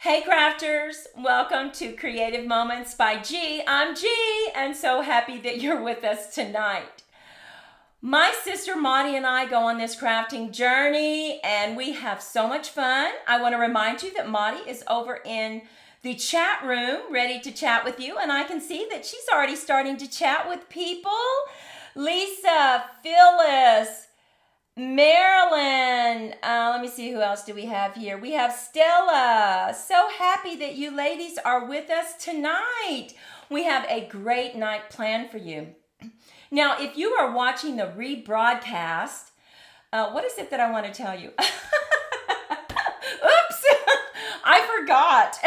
Hey crafters, welcome to Creative Moments by G. I'm G and so happy that you're with us tonight. My sister Maudie and I go on this crafting journey and we have so much fun. I want to remind you that Maudie is over in the chat room ready to chat with you, and I can see that she's already starting to chat with people. Lisa, Phyllis, Marilyn, let me see, who else do we have here? We have Stella. So happy that you ladies are with us tonight. We have a great night planned for you. Now, if you are watching the rebroadcast, what is it that I want to tell you? Oops, I forgot.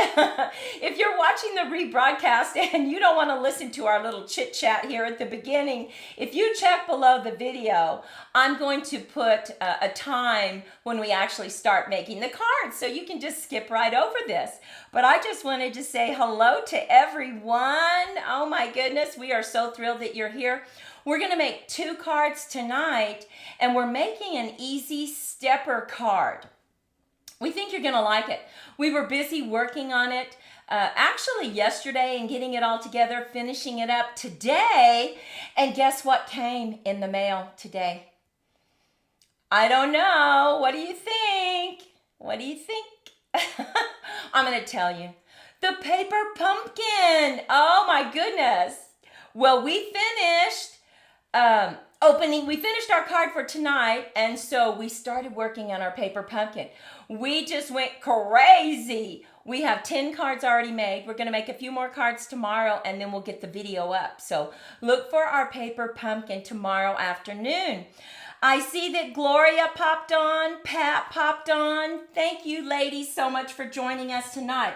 If you're watching the rebroadcast and you don't want to listen to our little chit chat here at the beginning, if you check below the video, I'm going to put a time when we actually start making the cards, so you can just skip right over this. But I just wanted to say hello to everyone. Oh my goodness, we are so thrilled that you're here. We're going to make 2 cards tonight, and we're making an easy stepper card. We think you're going to like it. We were busy working on it actually yesterday and getting it all together, finishing it up today. And guess what came in the mail today? I don't know. What do you think? What do you think? I'm going to tell you. The paper pumpkin. Oh my goodness. Well, we finished we finished our card for tonight, and so we started working on our paper pumpkin. We just went crazy. We have 10 cards already made. We're going to make a few more cards tomorrow, and then we'll get the video up. So look for our paper pumpkin tomorrow afternoon. I see that Gloria popped on, Pat popped on. Thank you, ladies, so much for joining us tonight.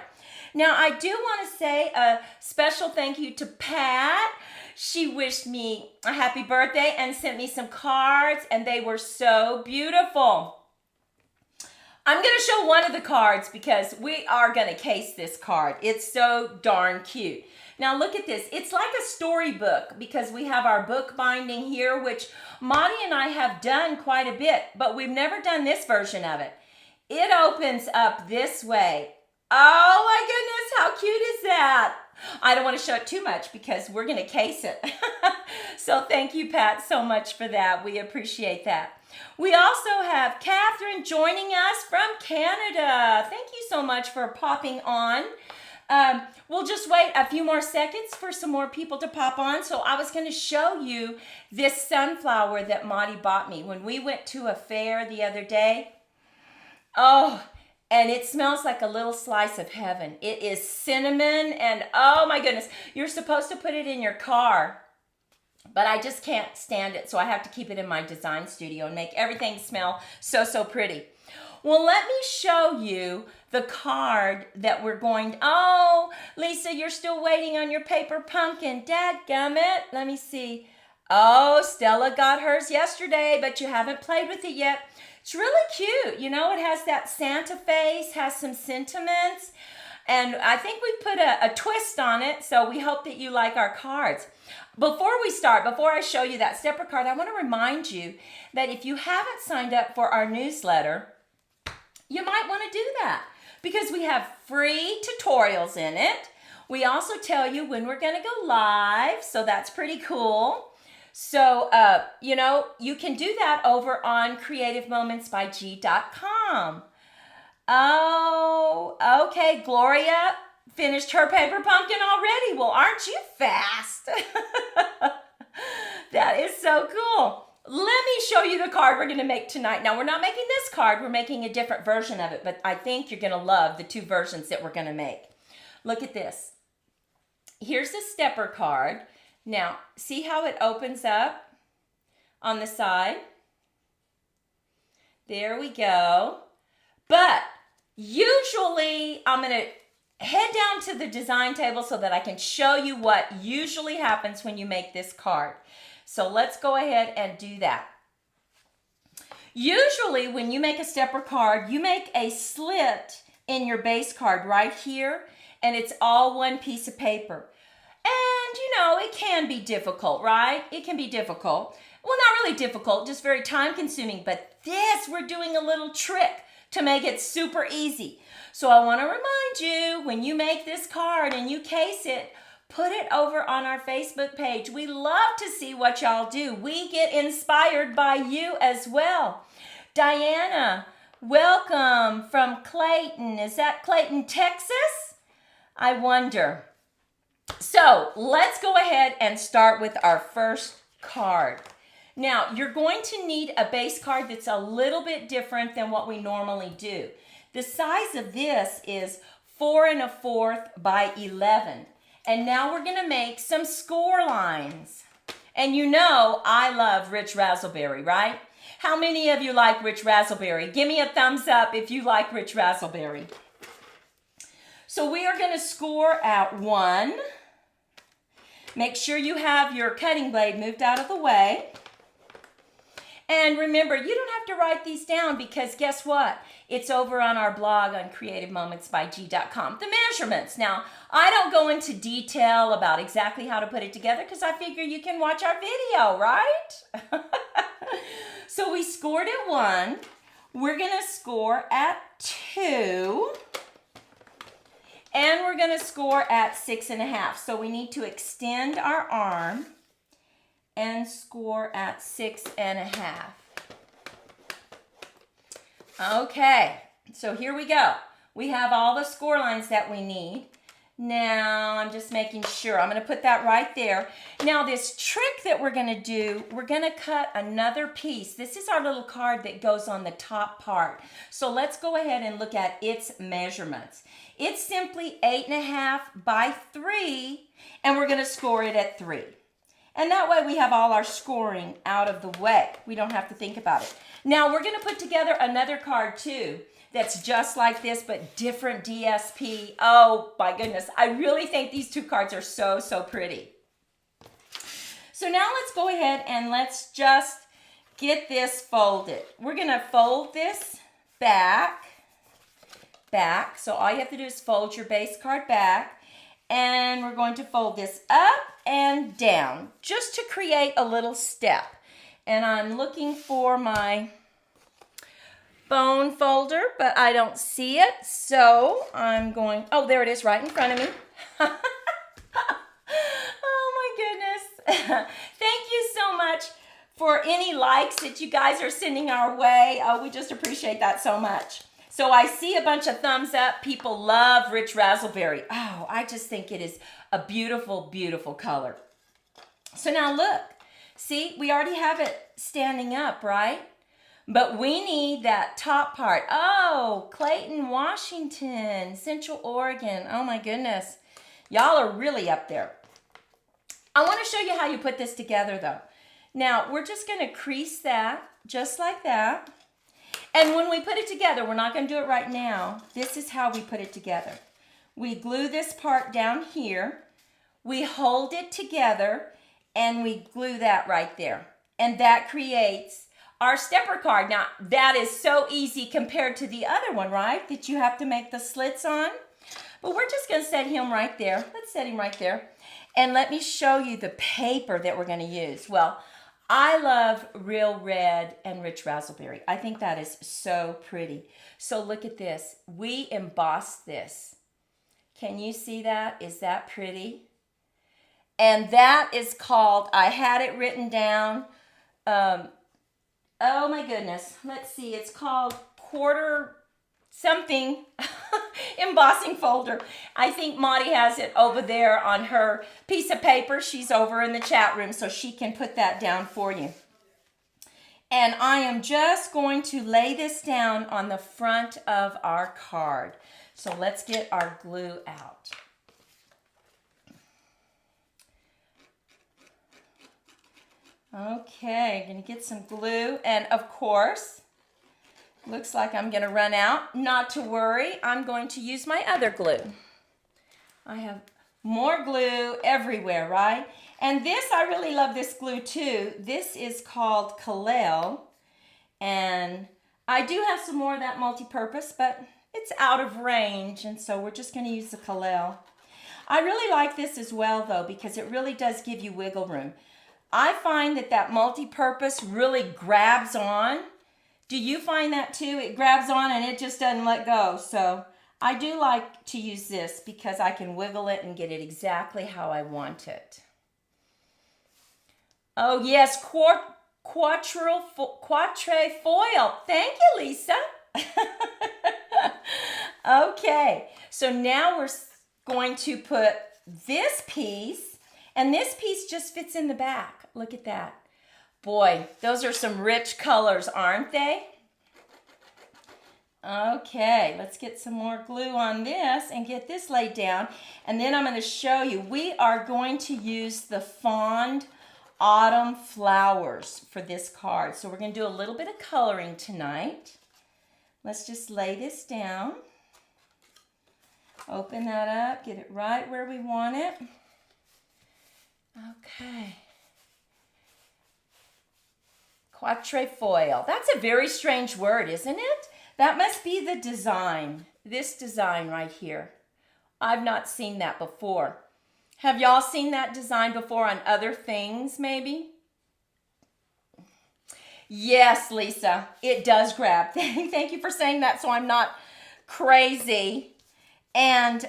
Now, I do want to say a special thank you to Pat. She wished me a happy birthday and sent me some cards, and they were so beautiful. I'm going to show one of the cards because we are going to case this card. It's so darn cute. Now look at this. It's like a storybook because we have our book binding here, which Maudie and I have done quite a bit, but we've never done this version of it. It opens up this way. Oh my goodness, how cute is that? I don't want to show it too much because we're going to case it. So thank you, Pat, so much for that. We appreciate that. We also have Catherine joining us from Canada. Thank you so much for popping on. We'll just wait a few more seconds for some more people to pop on. So I was going to show you this sunflower that Maudie bought me when we went to a fair the other day. Oh, and it smells like a little slice of heaven. It is cinnamon, and oh my goodness, you're supposed to put it in your car, but I just can't stand it, so I have to keep it in my design studio and make everything smell so pretty. Well, let me show you the card that we're going to, oh, Lisa, you're still waiting on your paper pumpkin. Dadgummit, let me see. Oh, Stella got hers yesterday, but you haven't played with it yet. It's really cute. You know, it has that Santa face, has some sentiments, and I think we put a twist on it, so we hope that you like our cards. Before we start, before I show you that stepper card, I want to remind you that if you haven't signed up for our newsletter, you might want to do that because we have free tutorials in it. We also tell you when we're going to go live, so that's pretty cool. So, you know, you can do that over on creativemomentsbyg.com. Oh, okay. Gloria finished her paper pumpkin already. Well, aren't you fast? That is so cool. Let me show you the card we're going to make tonight. Now, we're not making this card. We're making a different version of it, but I think you're going to love the 2 versions that we're going to make. Look at this. Here's the stepper card. Now, see how it opens up on the side? There we go. But usually, I'm going to head down to the design table so that I can show you what usually happens when you make this card. So let's go ahead and do that. Usually, when you make a stepper card, you make a slit in your base card right here, and it's all one piece of paper. And, you know, it can be difficult, right? It can be difficult. Well, not really difficult, just very time-consuming. But this, we're doing a little trick to make it super easy. So I want to remind remind you, when you make this card and you case it, put it over on our Facebook page. We love to see what y'all do. We get inspired by you as well. Diana, welcome from Clayton. Is that Clayton, Texas? I wonder. So let's go ahead and start with our first card. Now, you're going to need a base card that's a little bit different than what we normally do. The size of this is 4 1/4 by 11. And now we're going to make some score lines. And you know I love Rich Razzleberry, right? How many of you like Rich Razzleberry? Give me a thumbs up if you like Rich Razzleberry. So we are going to score at 1. Make sure you have your cutting blade moved out of the way. And remember, you don't have to write these down because guess what? It's over on our blog on creativemomentsbyg.com. The measurements. Now, I don't go into detail about exactly how to put it together because I figure you can watch our video, right? So we scored at 1. We're going to score at 2. And we're going to score at 6 1/2. So we need to extend our arm and score at 6 1/2. Okay, so here we go. We have all the score lines that we need. Now, I'm just making sure. I'm going to put that right there. Now, this trick that we're going to do, we're going to cut another piece. This is our little card that goes on the top part. So let's go ahead and look at its measurements. It's simply 8 1/2 by 3, and we're going to score it at 3. And that way we have all our scoring out of the way. We don't have to think about it. Now we're going to put together another card too that's just like this but different DSP. Oh my goodness. I really think these two cards are so, so pretty. So now let's go ahead and let's just get this folded. We're going to fold this back. So all you have to do is fold your base card back. And we're going to fold this up and down just to create a little step. And I'm looking for my bone folder, but I don't see it. So I'm going, oh, there it is right in front of me. Oh my goodness. Thank you so much for any likes that you guys are sending our way. Oh, we just appreciate that so much. So I see a bunch of thumbs up. People love Rich Razzleberry. Oh, I just think it is a beautiful, beautiful color. So now look. See, we already have it standing up, right? But we need that top part. Oh, Clayton, Washington, Central Oregon. Oh my goodness. Y'all are really up there. I want to show you how you put this together though. Now, we're just going to crease that just like that. And when we put it together, we're not going to do it right now. This is how we put it together. We glue this part down here. We hold it together and we glue that right there. And that creates our stepper card. Now, that is so easy compared to the other one, right? That you have to make the slits on. But we're just going to set him right there. Let's set him right there. And let me show you the paper that we're going to use. Well, I love Real Red and Rich Razzleberry. I think that is so pretty. So look at this. We embossed this. Can you see that? Is that pretty? And that is called, I had it written down. Oh my goodness. Let's see. It's called quarter something embossing folder. I think Maudie has it over there on her piece of paper. She's over in the chat room so she can put that down for you. And I am just going to lay this down on the front of our card. So let's get our glue out. Okay, I'm going to get some glue. And of course, looks like I'm going to run out. Not to worry, I'm going to use my other glue. I have more glue everywhere, right? And this, I really love this glue too. This is called Kalel. And I do have some more of that multi-purpose, but it's out of range. And so we're just going to use the Kalel. I really like this as well though, because it really does give you wiggle room. I find that that multi-purpose really grabs on. Do you find that too? It grabs on and it just doesn't let go. So I do like to use this because I can wiggle it and get it exactly how I want it. Oh yes, quatrefoil. Thank you, Lisa. Okay, so now we're going to put this piece, and this piece just fits in the back. Look at that. Boy, those are some rich colors, aren't they? Okay, let's get some more glue on this and get this laid down. And then I'm going to show you, we are going to use the Fond Autumn Flowers for this card. So we're going to do a little bit of coloring tonight. Let's just lay this down. Open that up, get it right where we want it. Okay. Quatrefoil. That's a very strange word, isn't it? That must be the design, this design right here. I've not seen that before. Have y'all seen that design before on other things, maybe? Yes, Lisa, it does grab. Thank you for saying that so I'm not crazy. And,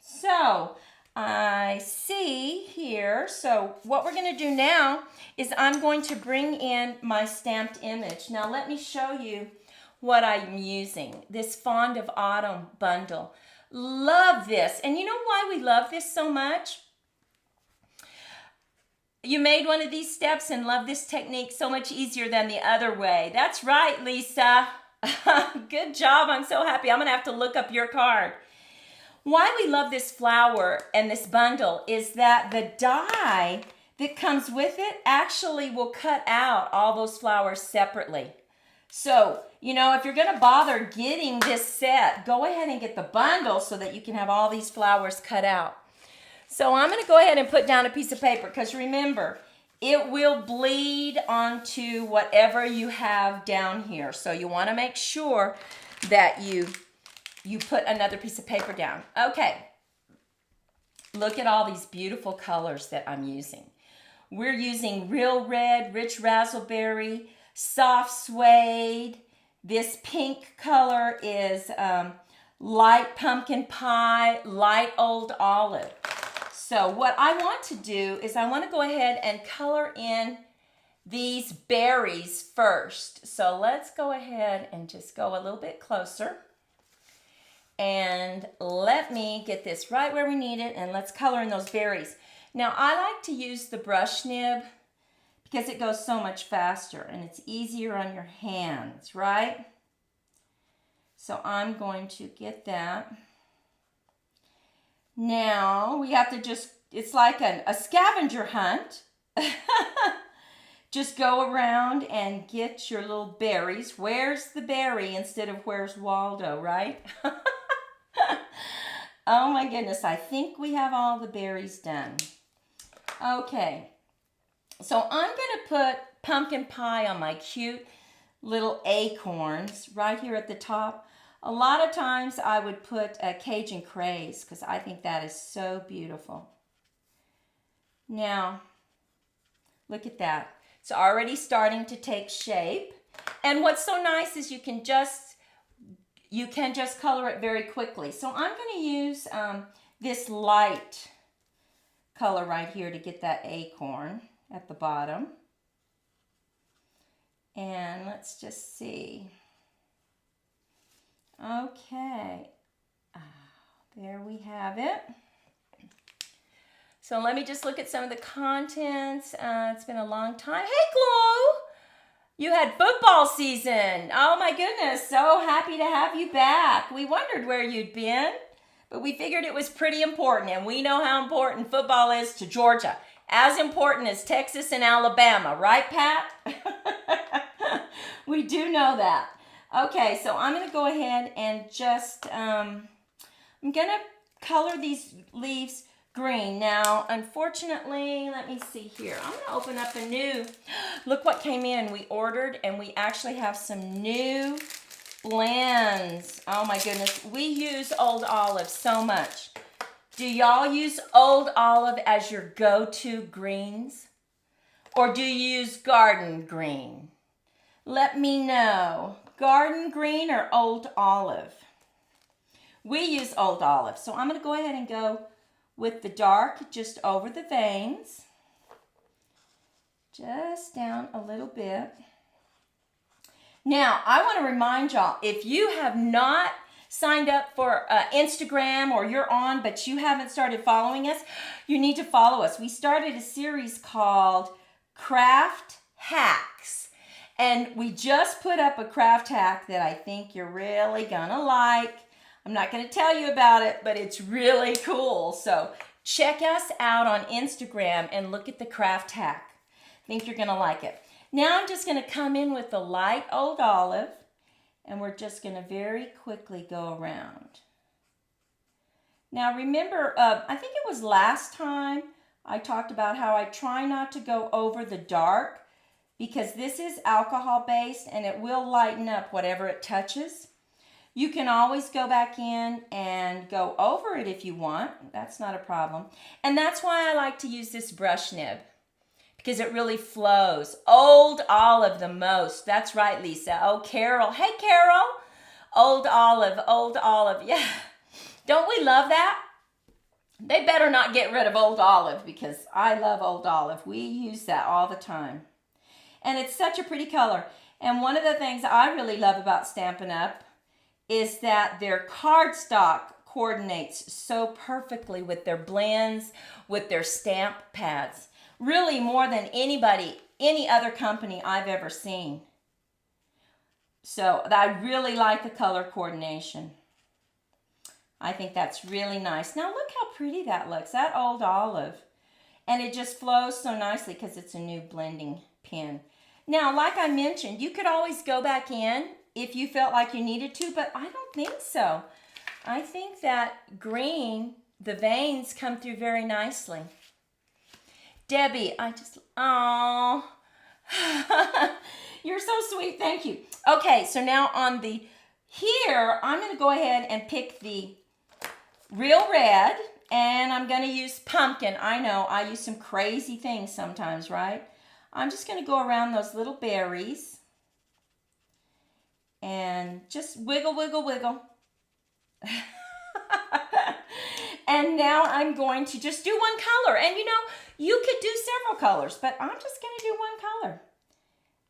so I see here, so what we're going to do now is I'm going to bring in my stamped image. Now let me show you what I'm using, this Fond of Autumn bundle. Love this. And you know why we love this so much? You made one of these steps and love this technique so much easier than the other way. That's right, Lisa. Good job. I'm so happy. I'm going to have to look up your card. Why we love this flower and this bundle is that the die that comes with it actually will cut out all those flowers separately. So, you know, if you're going to bother getting this set, go ahead and get the bundle so that you can have all these flowers cut out. So I'm going to go ahead and put down a piece of paper because remember, it will bleed onto whatever you have down here. So you want to make sure that you put another piece of paper down. Okay, look at all these beautiful colors that I'm using. We're using real red, rich raspberry, soft suede. This pink color is light pumpkin pie, light old olive. So what I want to do is I want to go ahead and color in these berries first. So let's go ahead and just go a little bit closer. And let me get this right where we need it, and let's color in those berries. Now, I like to use the brush nib because it goes so much faster and it's easier on your hands, right? So I'm going to get that. Now, we have to just, it's like a scavenger hunt. Just go around and get your little berries. Where's the berry instead of where's Waldo, right? Oh my goodness, I think we have all the berries done. Okay, so I'm going to put pumpkin pie on my cute little acorns right here at the top. A lot of times I would put Cajun craze because I think that is so beautiful. Now, look at that. It's already starting to take shape. And what's so nice is you can just color it very quickly. So I'm going to use this light color right here to get that acorn at the bottom. And let's just see. Okay, there we have it. So let me just look at some of the contents. It's been a long time. Hey, Chloe! You had football season. Oh my goodness, so happy to have you back. We wondered where you'd been, but we figured it was pretty important, and we know how important football is to Georgia. As important as Texas and Alabama, right, Pat? We do know that. Okay, so I'm going to go ahead and just, I'm going to color these leaves green. Now, unfortunately, let me see here. I'm going to open up a new, look what came in. We ordered, and we actually have some new blends. Oh my goodness. We use Old Olive so much. Do y'all use Old Olive as your go-to greens? Or do you use garden green? Let me know. garden green or old olive? We use old olive. So I'm going to go ahead and go with the dark just over the veins. Just down a little bit. Now, I want to remind y'all, if you have not signed up for Instagram or you're on but you haven't started following us, you need to follow us. We started a series called Craft Hacks. And we just put up a craft hack that I think you're really gonna like. I'm not gonna tell you about it, but it's really cool. So check us out on Instagram and look at the craft hack. I think you're gonna like it. Now I'm just gonna come in with the light old olive, and we're just gonna very quickly go around. Now remember, I think it was last time I talked about how I try not to go over the dark, because this is alcohol based and it will lighten up whatever it touches. You can always go back in and go over it if you want. That's not a problem. And that's why I like to use this brush nib, because it really flows. Old olive the most. That's right, Lisa. Oh, Carol. Hey, Carol. Old olive. Yeah. Don't we love that? They better not get rid of old olive, because I love old olive. We use that all the time. And it's such a pretty color. And one of the things I really love about Stampin' Up! Is that their cardstock coordinates so perfectly with their blends, with their stamp pads. Really more than any other company I've ever seen. So I really like the color coordination. I think that's really nice. Now look how pretty that looks, that old olive. And it just flows so nicely because it's a new blending pen. Now, like I mentioned, you could always go back in if you felt like you needed to, but I don't think so. I think that green, the veins come through very nicely. Debbie, oh, you're so sweet, thank you. Okay, so now on here, I'm gonna go ahead and pick the real red, and I'm gonna use pumpkin. I know, I use some crazy things sometimes, right? I'm just gonna go around those little berries and just wiggle, wiggle, wiggle. And now I'm going to just do one color. And you know, you could do several colors, but I'm just gonna do one color.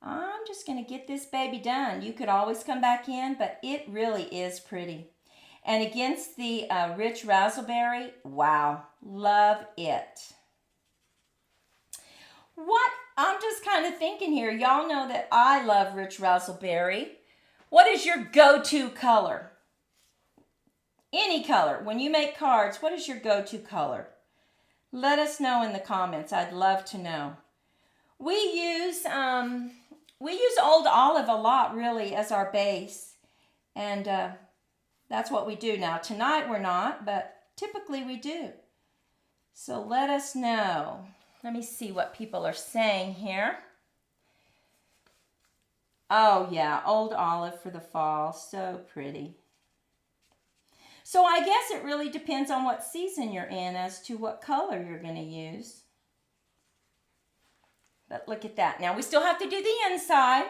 I'm just gonna get this baby done. You could always come back in, but it really is pretty. And against the rich raspberry, wow, love it. I'm just kind of thinking here, y'all know that I love rich raspberry. What is your go-to color? Any color. When you make cards, what is your go-to color? Let us know in the comments. I'd love to know. We use old olive a lot, really, as our base. And that's what we do now. Tonight we're not, but typically we do. So let us know. Let me see what people are saying here. Oh yeah, old olive for the fall. So pretty. So I guess it really depends on what season you're in as to what color you're going to use. But look at that. Now we still have to do the inside,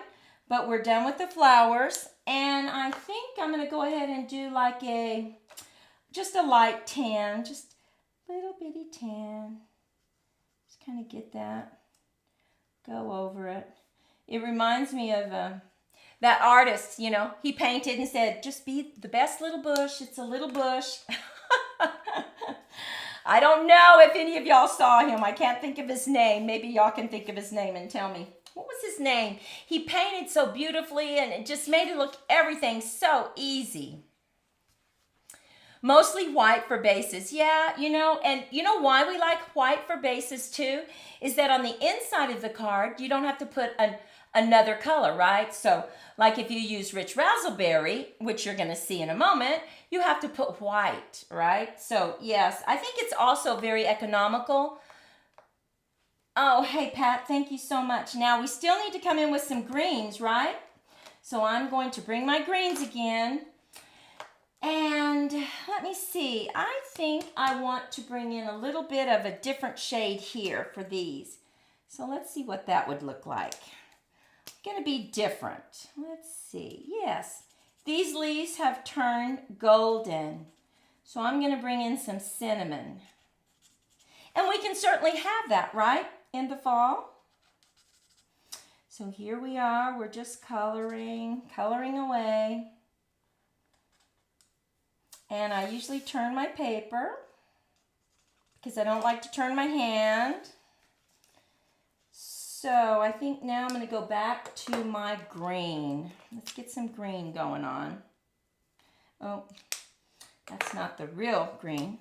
but we're done with the flowers. And I think I'm going to go ahead and do like just a light tan, just a little bitty tan. Just kind of get that, go over it. It reminds me of that artist, you know, he painted and said, just be the best little bush. It's a little bush. I don't know if any of y'all saw him. I can't think of his name. Maybe y'all can think of his name and tell me. What was his name? He painted so beautifully and it just made it look everything so easy. Mostly white for bases. Yeah, you know, and you know why we like white for bases too? Is that on the inside of the card, you don't have to put another color, right? So like if you use rich raspberry, which you're going to see in a moment, you have to put white, right? So yes, I think it's also very economical. Oh, hey Pat, thank you so much. Now we still need to come in with some greens, right? So I'm going to bring my greens again. And let me see, I think I want to bring in a little bit of a different shade here for these. So let's see what that would look like. going to be different. Let's see. Yes, these leaves have turned golden. So I'm going to bring in some cinnamon. And we can certainly have that, right, in the fall. So here we are. We're just coloring away. And I usually turn my paper because I don't like to turn my hand. So I think now I'm going to go back to my green. Let's get some green going on. Oh, that's not the real green.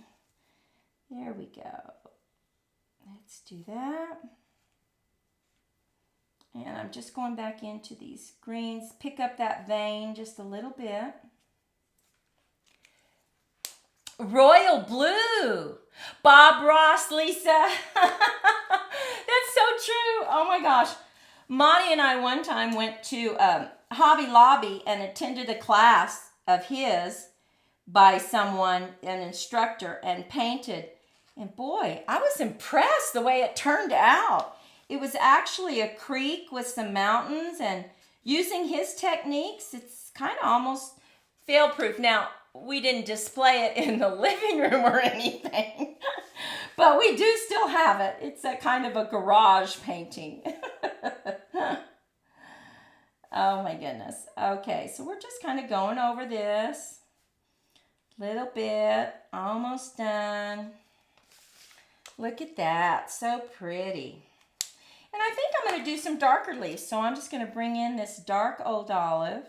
There we go. Let's do that. And I'm just going back into these greens. Pick up that vein just a little bit. Royal blue. Bob Ross, Lisa. That's so true. Oh my gosh. Monty and I one time went to Hobby Lobby and attended a class of his by someone, an instructor, and painted. And boy, I was impressed the way it turned out. It was actually a creek with some mountains, and using his techniques, it's kind of almost fail-proof. Now, we didn't display it in the living room or anything, but we do still have it. It's a kind of a garage painting. Oh my goodness. Okay, so we're just kind of going over this. Little bit, almost done. Look at that, so pretty. And I think I'm going to do some darker leaves, so I'm just going to bring in this dark old olive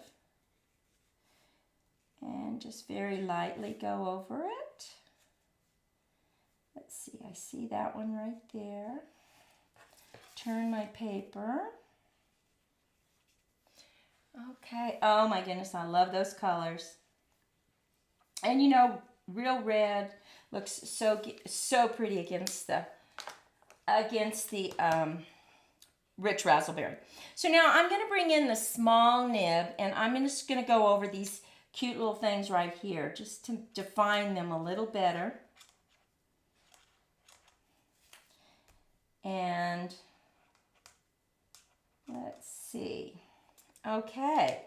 and just very lightly go over it. Let's see, I see that one right there. Turn my paper. Okay, oh my goodness, I love those colors. And you know, real red looks so pretty against the rich raspberry. So now I'm going to bring in the small nib, and I'm just going to go over these cute little things right here just to define them a little better. And let's see. Okay.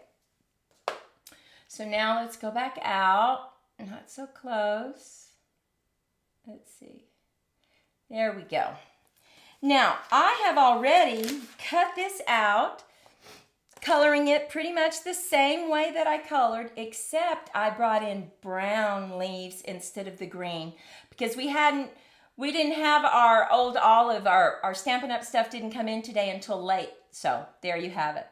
So now let's go back out. Not so close. Let's see. There we go. Now, I have already cut this out, coloring it pretty much the same way that I colored, except I brought in brown leaves instead of the green because we didn't have our old olive, our Stampin' Up! Stuff didn't come in today until late. So there you have it.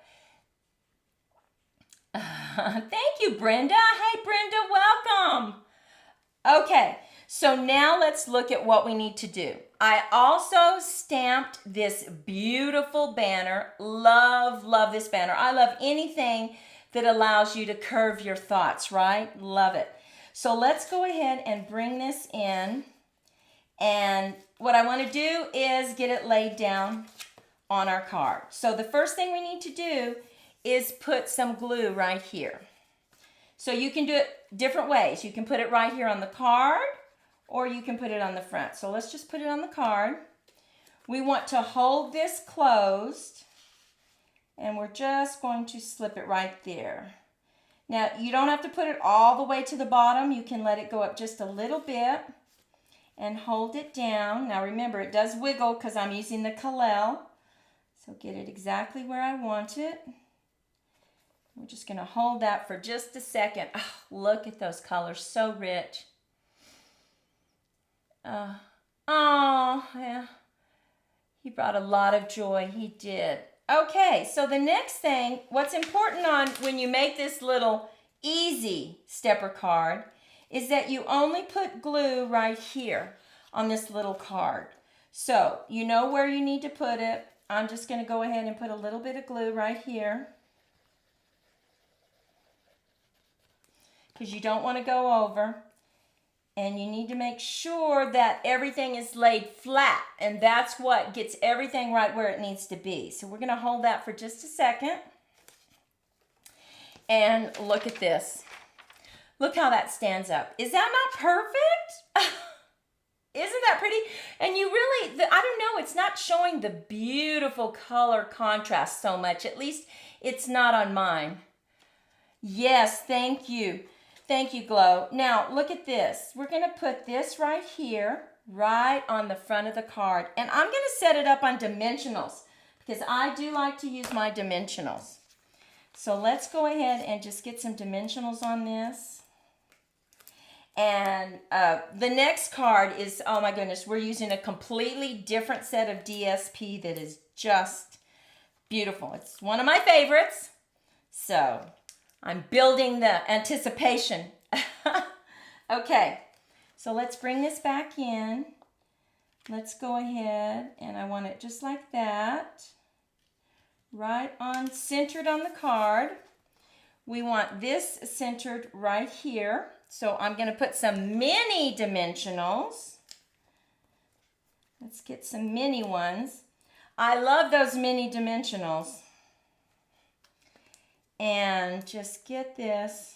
Thank you, Brenda. Hey, Brenda, welcome. Okay, so now let's look at what we need to do. I also stamped this beautiful banner. Love this banner. I love anything that allows you to curve your thoughts, right? Love it. So let's go ahead and bring this in. And what I want to do is get it laid down on our card. So the first thing we need to do is put some glue right here. So you can do it different ways. You can put it right here on the card, or you can put it on the front. So let's just put it on the card. We want to hold this closed, and we're just going to slip it right there. Now, you don't have to put it all the way to the bottom. You can let it go up just a little bit and hold it down. Now remember, it does wiggle because I'm using the Kalel. So get it exactly where I want it. We're just going to hold that for just a second. Oh, look at those colors, so rich. Oh, yeah. He brought a lot of joy. He did. Okay, so the next thing, what's important on when you make this little easy stepper card is that you only put glue right here on this little card. So you know where you need to put it. I'm just going to go ahead and put a little bit of glue right here, because you don't want to go over. And you need to make sure that everything is laid flat, and that's what gets everything right where it needs to be. So we're going to hold that for just a second. And look at this. Look how that stands up. Is that not perfect? Isn't that pretty? And you really, I don't know, it's not showing the beautiful color contrast so much. At least it's not on mine. Yes, thank you. Thank you, Glow. Now, look at this. We're going to put this right here, right on the front of the card. And I'm going to set it up on dimensionals because I do like to use my dimensionals. So let's go ahead and just get some dimensionals on this. And the next card is, oh my goodness, we're using a completely different set of DSP that is just beautiful. It's one of my favorites. So I'm building the anticipation. Okay, so let's bring this back in. Let's go ahead, and I want it just like that. Right on, centered on the card. We want this centered right here. So I'm going to put some mini dimensionals. Let's get some mini ones. I love those mini dimensionals. And just get this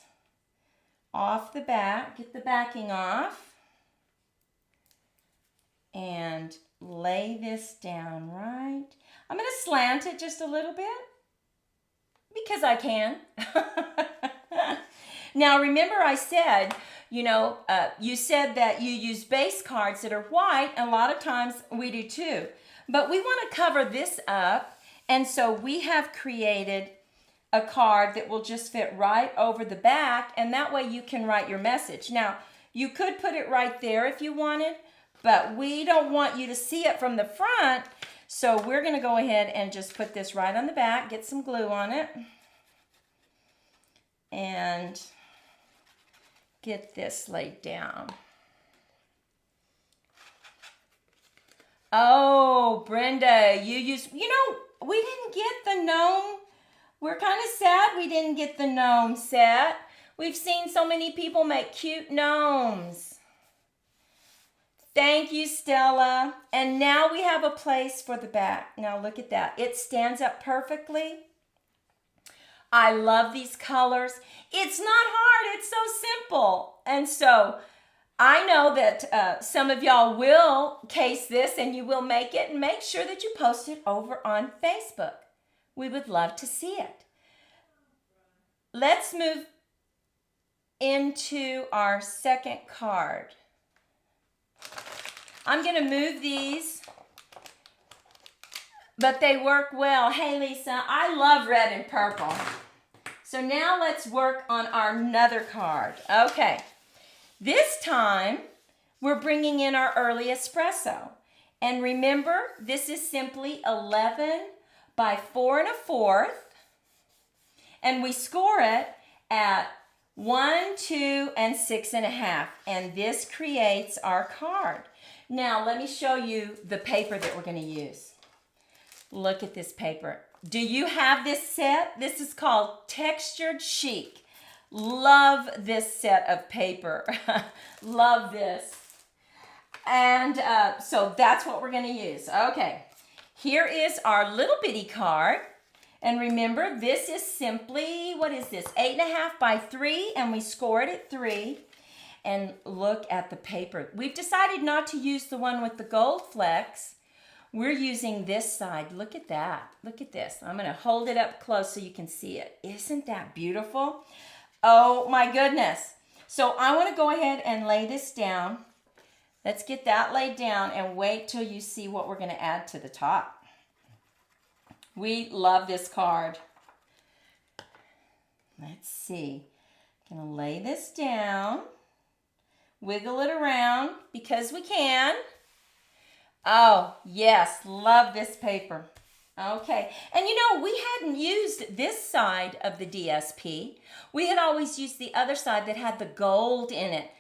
off the back. Get the backing off. And lay this down right. I'm going to slant it just a little bit because I can. Now, remember I said, you said that you use base cards that are white, and a lot of times we do too. But we want to cover this up, and so we have created a card that will just fit right over the back, and that way you can write your message. Now, you could put it right there if you wanted, but we don't want you to see it from the front, so we're going to go ahead and just put this right on the back, get some glue on it, and get this laid down. Oh, Brenda, we didn't get the gnome. We're kind of sad we didn't get the gnome set. We've seen so many people make cute gnomes. Thank you, Stella. And now we have a place for the back. Now look at that. It stands up perfectly. I love these colors. It's not hard. It's so simple. And so I know that some of y'all will case this and you will make it, and make sure that you post it over on Facebook. We would love to see it. Let's move into our second card. I'm going to move these, but they work well. Hey, Lisa, I love red and purple. So now let's work on our another card. Okay, this time we're bringing in our early espresso. And remember, this is simply 11 by 4 1/4. And we score it at 1, 2, and 6 1/2. And this creates our card. Now, let me show you the paper that we're going to use. Look at this paper. Do you have this set? This is called Textured Chic. Love this set of paper. Love this. And so that's what we're going to use. Okay, here is our little bitty card. And remember, this is simply, what is this? 8 1/2 by 3, and we score it at 3. And look at the paper. We've decided not to use the one with the gold flecks. We're using this side. Look at that. Look at this. I'm going to hold it up close so you can see it. Isn't that beautiful? Oh my goodness. So I want to go ahead and lay this down. Let's get that laid down and wait till you see what we're going to add to the top. We love this card. Let's see. I'm going to lay this down. Wiggle it around because we can. Oh, yes, love this paper. Okay, and we hadn't used this side of the DSP. We had always used the other side that had the gold in it.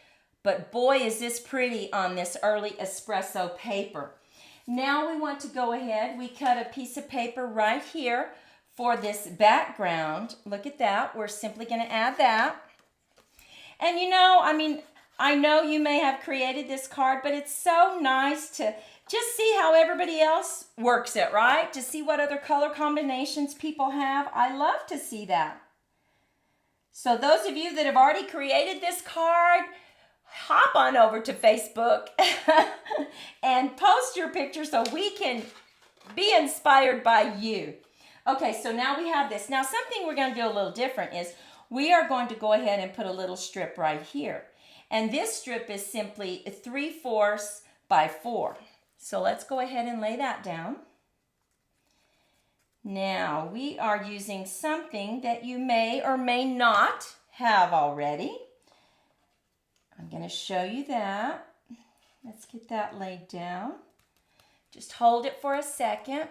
But boy, is this pretty on this early espresso paper. Now we want to go ahead. We cut a piece of paper right here for this background. Look at that. We're simply going to add that. And I know you may have created this card, but it's so nice to just see how everybody else works it, right? To see what other color combinations people have. I love to see that. So those of you that have already created this card, hop on over to Facebook and post your picture so we can be inspired by you. Okay, so now we have this. Now something we're going to do a little different is we are going to go ahead and put a little strip right here. And this strip is simply 3/4 by 4. So let's go ahead and lay that down. Now we are using something that you may or may not have already. I'm going to show you that. Let's get that laid down. Just hold it for a second.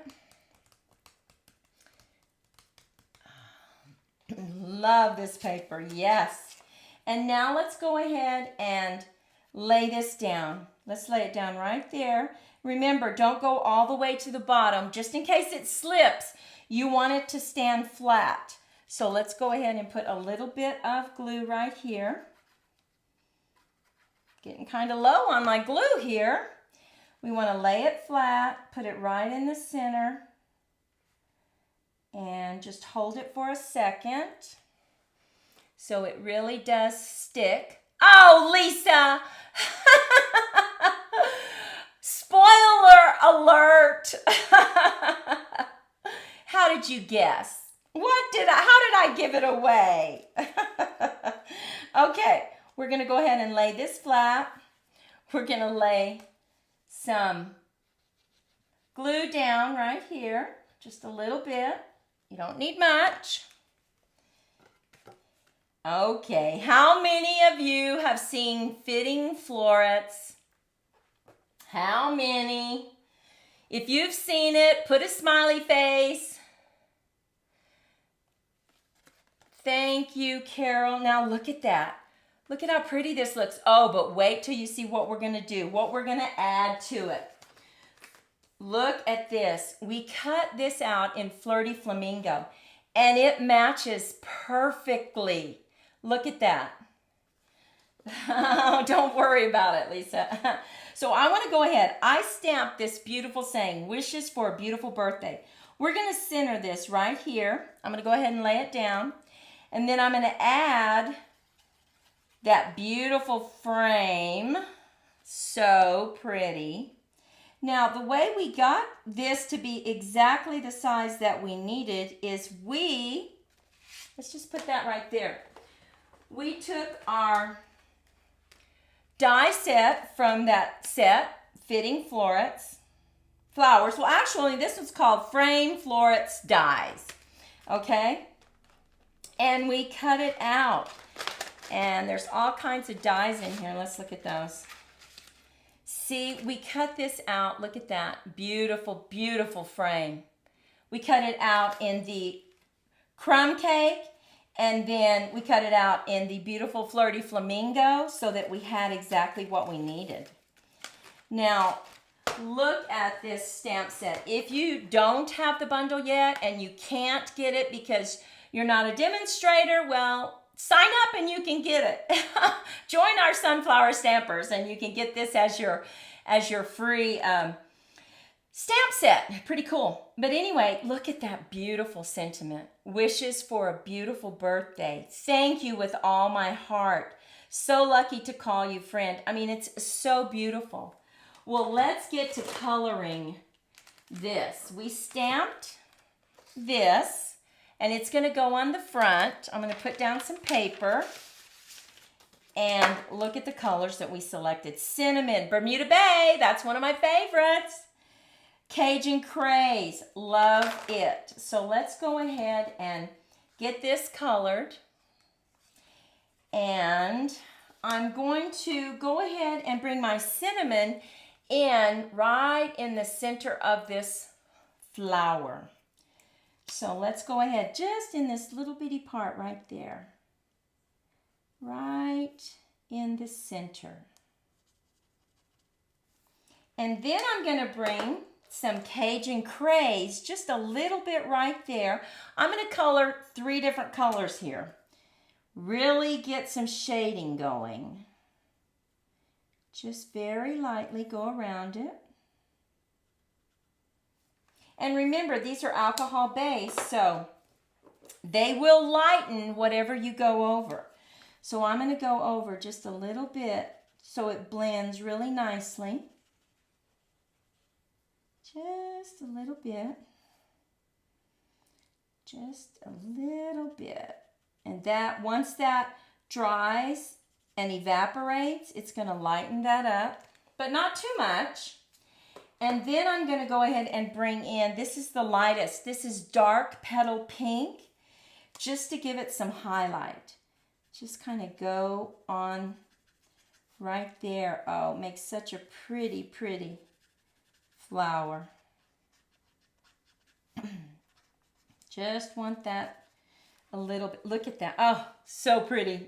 Love this paper, yes. And now let's go ahead and lay this down. Let's lay it down right there. Remember, don't go all the way to the bottom. Just in case it slips, you want it to stand flat. So let's go ahead and put a little bit of glue right here. Getting kind of low on my glue here. We want to lay it flat, put it right in the center, and just hold it for a second so it really does stick. Oh, Lisa! Spoiler alert! How did you guess? How did I give it away? Okay, we're going to go ahead and lay this flat. We're going to lay some glue down right here, just a little bit. You don't need much. Okay, how many of you have seen fitting florets? How many? If you've seen it, put a smiley face. Thank you, Carol. Now look at that. Look at how pretty this looks. Oh, but wait till you see what we're going to do, what we're going to add to it. Look at this. We cut this out in Flirty Flamingo, and it matches perfectly. Look at that. Oh, don't worry about it, Lisa. So I want to go ahead. I stamped this beautiful saying, wishes for a beautiful birthday. We're going to center this right here. I'm going to go ahead and lay it down. And then I'm going to add that beautiful frame. So pretty. Now, the way we got this to be exactly the size that we needed is let's just put that right there. We took our die set from that set, Fitting Flowers. Well, actually, this was called Frame Florets Dies, okay? And we cut it out. And there's all kinds of dies in here. Let's look at those. See, we cut this out. Look at that. Beautiful, beautiful frame. We cut it out in the crumb cake, and then we cut it out in the beautiful Flirty Flamingo so that we had exactly what we needed. Now, look at this stamp set. If you don't have the bundle yet and you can't get it because you're not a demonstrator, well, sign up and you can get it. Join our Sunflower Stampers and you can get this as your free stamp set. Pretty cool. But anyway, look at that beautiful sentiment. Wishes for a beautiful birthday. Thank you with all my heart. So lucky to call you friend. I mean, it's so beautiful. Well, let's get to coloring this. We stamped this, and it's going to go on the front. I'm going to put down some paper. And look at the colors that we selected. Cinnamon, Bermuda Bay, that's one of my favorites. Cajun Craze, love it. So let's go ahead and get this colored. And I'm going to go ahead and bring my cinnamon in right in the center of this flower. So let's go ahead just in this little bitty part right there. Right in the center. And then I'm going to bring some Cajun Craze, just a little bit right there. I'm going to color 3 different colors here. Really get some shading going. Just very lightly go around it. And remember, these are alcohol based, so they will lighten whatever you go over. So I'm going to go over just a little bit so it blends really nicely. Just a little bit. Just a little bit. And that, once that dries and evaporates, it's going to lighten that up, but not too much. And then I'm going to go ahead and bring in, this is the lightest, this is dark petal pink, just to give it some highlight. Just kind of go on right there. Oh, it makes such a pretty, pretty flower. Just want that a little bit. Look at that. Oh, so pretty.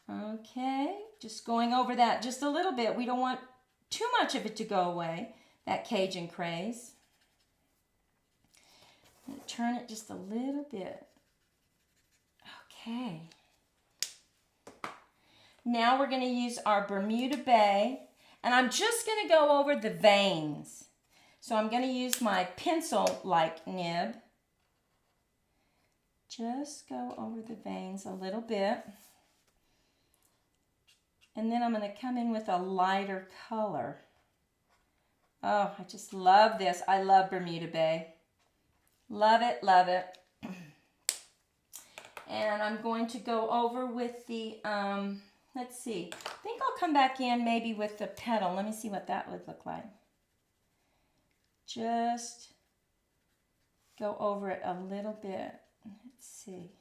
Okay, just going over that just a little bit. We don't want too much of it to go away, that Cajun craze. Turn it just a little bit. Okay. Now we're going to use our Bermuda Bay, and I'm just going to go over the veins. So I'm going to use my pencil-like nib. Just go over the veins a little bit. And then I'm going to come in with a lighter color. Oh, I just love this. I love Bermuda Bay. Love it, love it. And I'm going to go over with the, let's see. I think I'll come back in maybe with the petal. Let me see what that would look like. Just go over it a little bit. Let's see.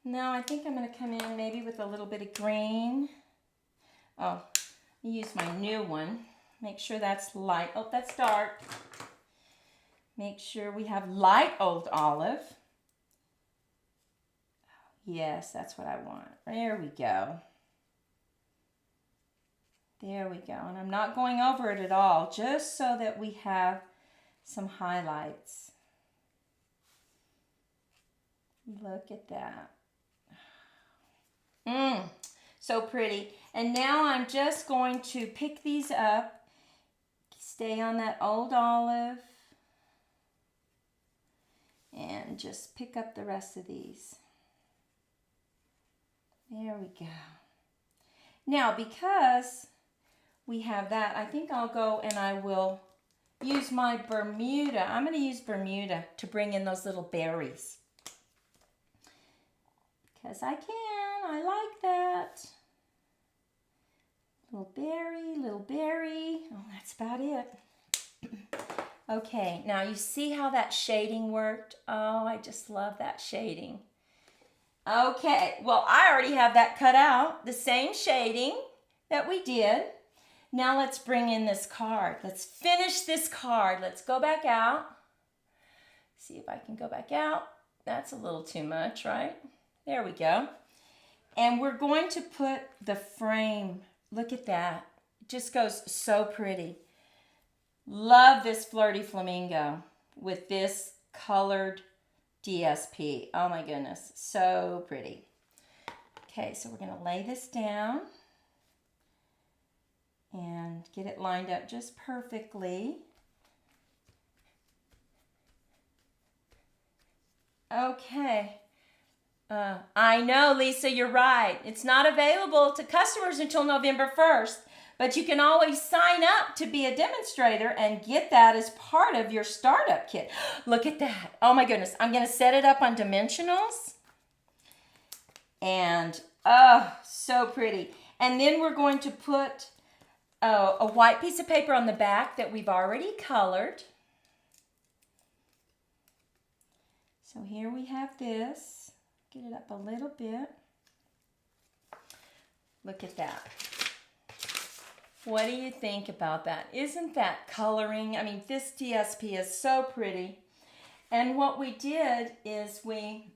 Now I think I'm going to come in maybe with a little bit of green. Oh, use my new one. Make sure that's light. Oh, that's dark. Make sure we have light old olive. Yes, that's what I want. There we go. There we go. And I'm not going over it at all, just so that we have some highlights. Look at that. So pretty. And now I'm just going to pick these up. Stay on that old olive. And just pick up the rest of these. There we go. Now, because we have that, I think I'll go and I will use my Bermuda. I'm going to use Bermuda to bring in those little berries. Because I can. I like that. Little berry, little berry. Oh, that's about it. Okay, now you see how that shading worked? Oh, I just love that shading. Okay, well, I already have that cut out, the same shading that we did. Now let's bring in this card. Let's finish this card. Let's go back out. See if I can go back out. That's a little too much, right? There we go. And we're going to put the frame. Look at that. It just goes so pretty. Love this Flirty Flamingo with this colored DSP. Oh my goodness, so pretty. Okay, so we're going to lay this down and get it lined up just perfectly. Okay. I know, Lisa, you're right. It's not available to customers until November 1st, but you can always sign up to be a demonstrator and get that as part of your startup kit. Look at that. Oh my goodness. I'm going to set it up on dimensionals. And, oh, so pretty. And then we're going to put a white piece of paper on the back that we've already colored. So here we have this. Get it up a little bit. Look at that. What do you think about that? Isn't that coloring? I mean, this DSP is so pretty. And what we did is we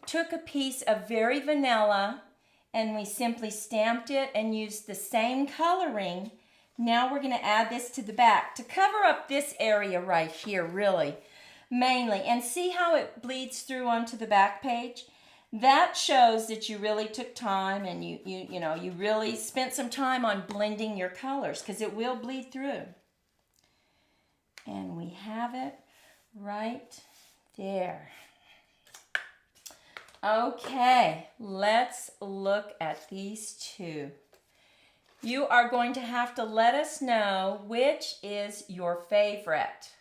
took a piece of Very Vanilla and we simply stamped it and used the same coloring. Now we're going to add this to the back to cover up this area right here, really. Mainly, and see how it bleeds through onto the back page. That shows that you really took time and you really spent some time on blending your colors, because it will bleed through. And we have it right there. Okay, let's look at these two. You are going to have to let us know which is your favorite.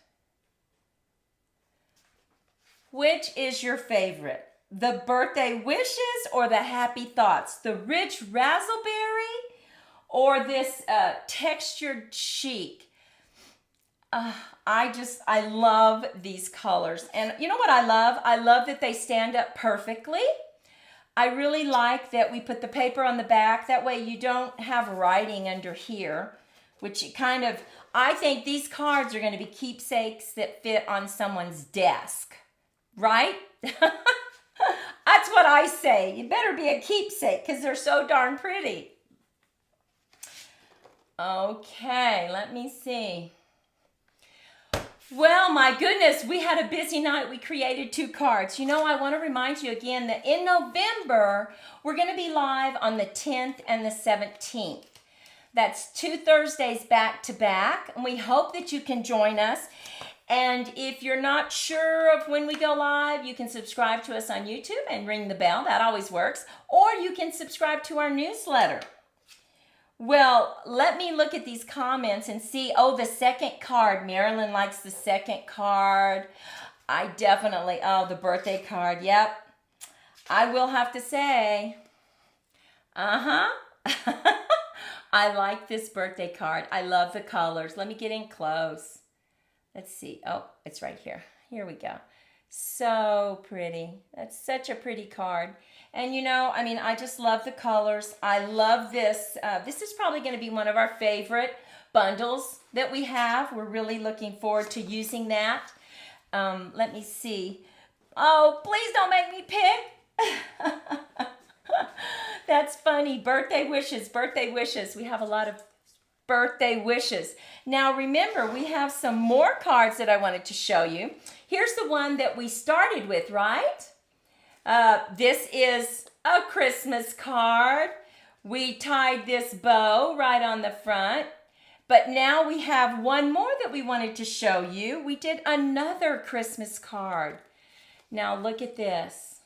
Which is your favorite? The birthday wishes or the happy thoughts? The rich razzleberry or this textured chic? I love these colors. And you know what I love? I love that they stand up perfectly. I really like that we put the paper on the back. That way you don't have writing under here, which I think these cards are going to be keepsakes that fit on someone's desk, right? That's what I say. You better be a keepsake because they're so darn pretty. Okay, let me see. Well, my goodness, we had a busy night. We created 2 cards. You know, I want to remind you again that in November, we're going to be live on the 10th and the 17th. That's 2 Thursdays back to back, and we hope that you can join us. And if you're not sure of when we go live, you can subscribe to us on YouTube and ring the bell. That always works. Or you can subscribe to our newsletter. Well, let me look at these comments and see. Oh, the second card. Marilyn likes the second card. I definitely, the birthday card. Yep. I will have to say, I like this birthday card. I love the colors. Let me get in close. Let's see. Oh, it's right here. Here we go. So pretty. That's such a pretty card. And you know, I mean, I just love the colors. I love this. This is probably going to be one of our favorite bundles that we have. We're really looking forward to using that. Let me see. Oh, please don't make me pick. That's funny. Birthday wishes, birthday wishes. We have a lot of birthday wishes. Now remember, we have some more cards that I wanted to show you. Here's the one that we started with, right? This is a Christmas card. We tied this bow right on the front. But now we have one more that we wanted to show you. We did another Christmas card. Now look at this.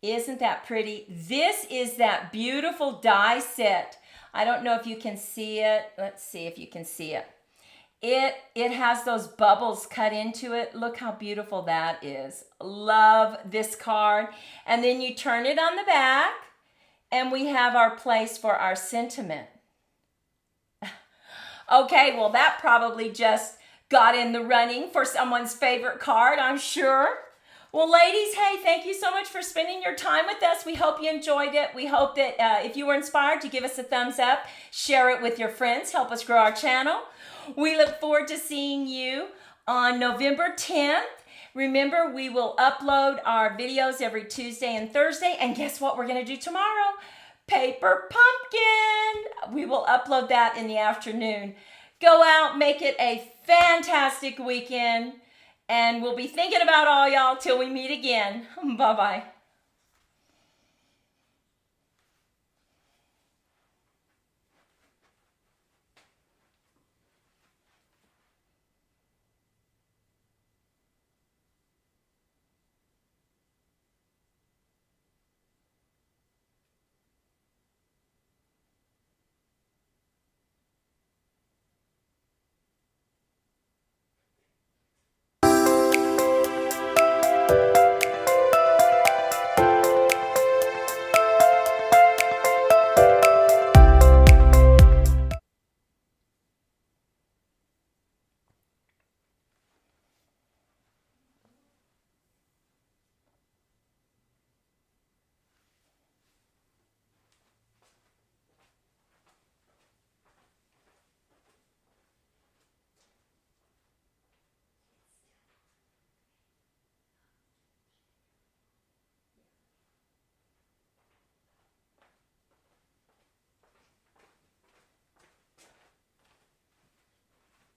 Isn't that pretty? This is that beautiful die set. I don't know if you can see it. Let's see if you can see it. It has those bubbles cut into it. Look how beautiful that is. Love this card. And then you turn it on the back and we have our place for our sentiment. Okay, well that probably just got in the running for someone's favorite card, I'm sure. Well, ladies, hey, thank you so much for spending your time with us. We hope you enjoyed it. We hope that if you were inspired, to give us a thumbs up, share it with your friends, help us grow our channel. We look forward to seeing you on November 10th. Remember, we will upload our videos every Tuesday and Thursday. And guess what we're going to do tomorrow? Paper pumpkin. We will upload that in the afternoon. Go out, make it a fantastic weekend. And we'll be thinking about all y'all till we meet again. Bye-bye.